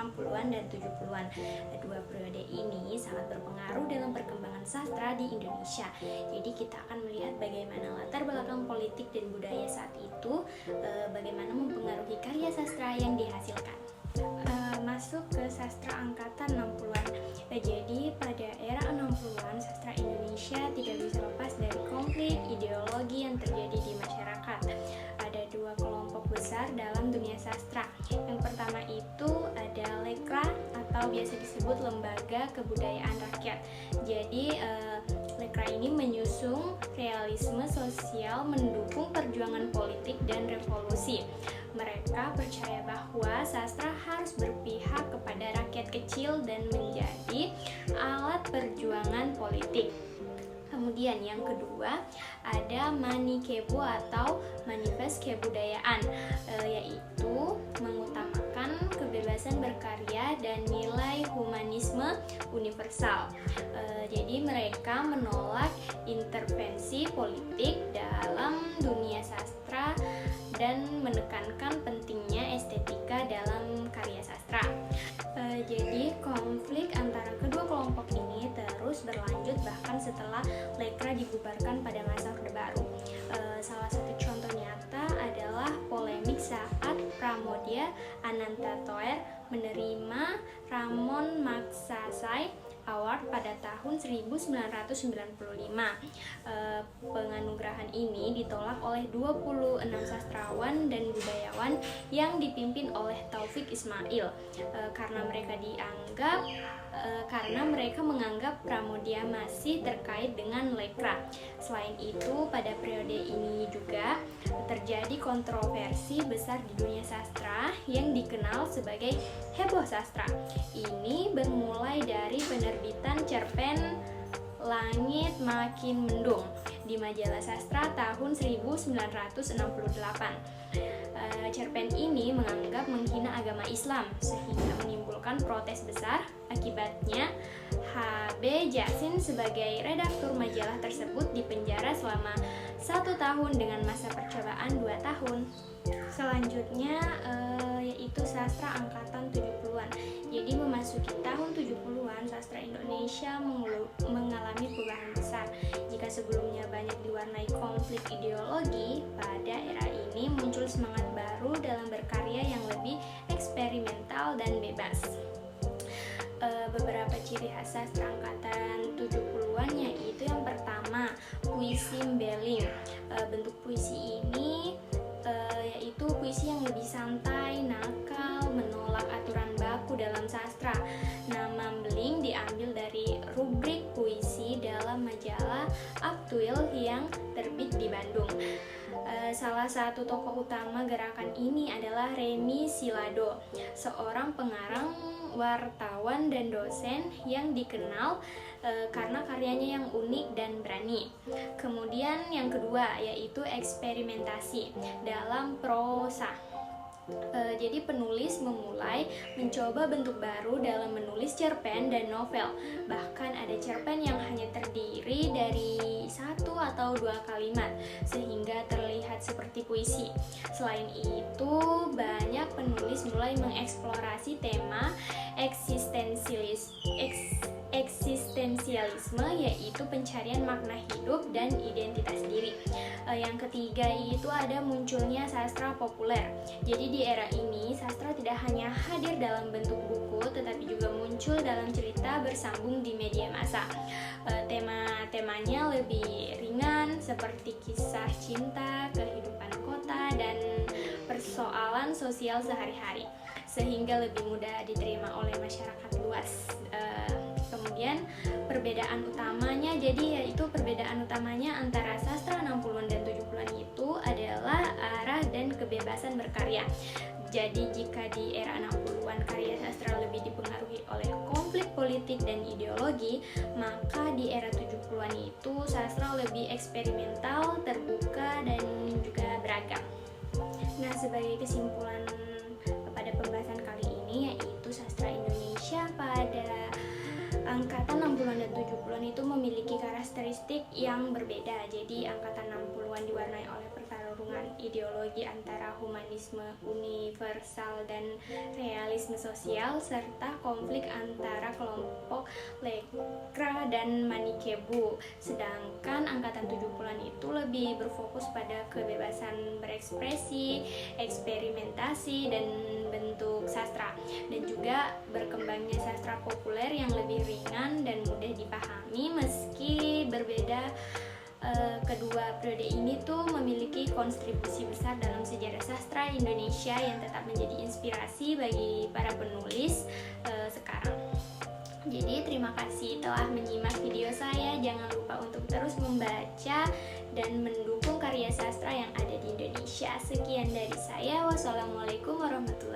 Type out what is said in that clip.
60-an dan 70-an. Dua periode ini sangat berpengaruh dalam perkembangan sastra di Indonesia. Jadi kita akan melihat bagaimana latar belakang politik dan budaya saat itu, bagaimana mempengaruhi karya sastra yang dihasilkan. Masuk ke sastra angkatan 60-an. Jadi pada era 60-an sastra Indonesia tidak bisa lepas dari konflik ideologi yang terjadi di masyarakat. Ada dua kelompok besar dalam dunia sastra. Yang pertama itu ada Lekra atau biasa disebut Lembaga Kebudayaan Rakyat. Jadi Lekra ini menyusung realisme sosial mendukung perjuangan politik dan revolusi. Mereka percaya bahwa sastra harus berpihak kepada rakyat kecil dan menjadi alat perjuangan politik. Kemudian yang kedua ada Manikebo atau Manifest Kebudayaan, yaitu mengutamakan kebebasan berkarya dan nilai humanisme universal. Jadi mereka menolak intervensi politik dalam dunia sastra dan menekankan pentingnya estetika dalam karya sastra. Jadi konflik antara kedua kelompok ini terus berlanjut bahkan setelah Lekra dibubarkan pada masa Orde Baru. Salah satu contoh nyata adalah polemik saat Pramoedya Anantatoer menerima Ramon Magsaysay Award pada tahun 1995. Penganugerahan ini ditolak oleh 26 sastrawan dan budayawan yang dipimpin oleh Taufik Ismail karena mereka menganggap Pramoedya masih terkait dengan Lekra. Selain itu, pada periode ini juga terjadi kontroversi besar di dunia sastra yang dikenal sebagai heboh sastra. Ini bermulai dari penerbitan cerpen Langit Makin Mendung di majalah sastra tahun 1968. Cerpen ini menganggap menghina agama Islam sehingga menimbulkan protes besar. Akibatnya H.B. Jaksin sebagai redaktur majalah tersebut dipenjara selama 1 tahun dengan masa percobaan 2 tahun. Selanjutnya yaitu sastra angkatan 70-an. Jadi memasuki tahun 70-an sastra Indonesia mengalami perubahan besar. Jika sebelumnya banyak diwarnai konflik ideologi, pada era ini muncul semangat baru dalam berkarya yang lebih eksperimental dan bebas. Beberapa ciri khas sastra angkatan 70-an yaitu yang pertama, puisi mbeling. Bentuk puisi ini yaitu puisi yang lebih santai, nakal, menolak aturan baku dalam sastra. Nama mbeling diambil dari rubrik puisi dalam majalah Aktuil yang terbit di Bandung. Salah satu tokoh utama gerakan ini adalah Remy Silado, seorang pengarang, wartawan, dan dosen yang dikenal karena karyanya yang unik dan berani. Kemudian yang kedua yaitu eksperimentasi dalam prosa. Jadi penulis memulai mencoba bentuk baru dalam menulis cerpen dan novel. Bahkan ada cerpen yang hanya terdiri dari 1 atau 2 kalimat sehingga terlihat seperti puisi. Selain itu, banyak penulis mulai mengeksplorasi tema eksistensialisme, yaitu pencarian makna hidup dan identitas diri. Yang ketiga itu ada munculnya sastra populer. Jadi di era ini sastra tidak hanya hadir dalam bentuk buku tetapi juga muncul dalam cerita bersambung di media massa. Temanya lebih ringan seperti kisah cinta, kehidupan kota, dan persoalan sosial sehari-hari sehingga lebih mudah diterima oleh masyarakat luas. Kemudian perbedaan utamanya antara sastra 60-an dan 70-an itu adalah arah dan kebebasan berkarya. Jadi jika di era 60-an karya sastra lebih dipengaruhi oleh konflik politik dan ideologi, maka di era 70-an itu sastra lebih eksperimental, terbuka, dan juga beragam. Nah, sebagai kesimpulan pada pembahasan kali ini yaitu sastra Indonesia pada angkatan 60-an dan 70-an itu memiliki karakteristik yang berbeda. Jadi angkatan 60-an diwarnai oleh pertarungan pertarungan ideologi antara humanisme universal dan realisme sosial, serta konflik antara kelompok Lekra dan Manikebu. Sedangkan angkatan 70-an itu lebih berfokus pada kebebasan berekspresi, eksperimentasi, dan bentuk sastra, dan juga berkembangnya sastra populer yang lebih ringan dan mudah dipahami. Meski berbeda, kedua periode ini tuh memiliki kontribusi besar dalam sejarah sastra Indonesia yang tetap menjadi inspirasi bagi para penulis sekarang. Jadi terima kasih telah menyimak video saya. Jangan lupa untuk terus membaca dan mendukung karya sastra yang ada di Indonesia. Sekian dari saya. Wassalamualaikum warahmatullahi wabarakatuh.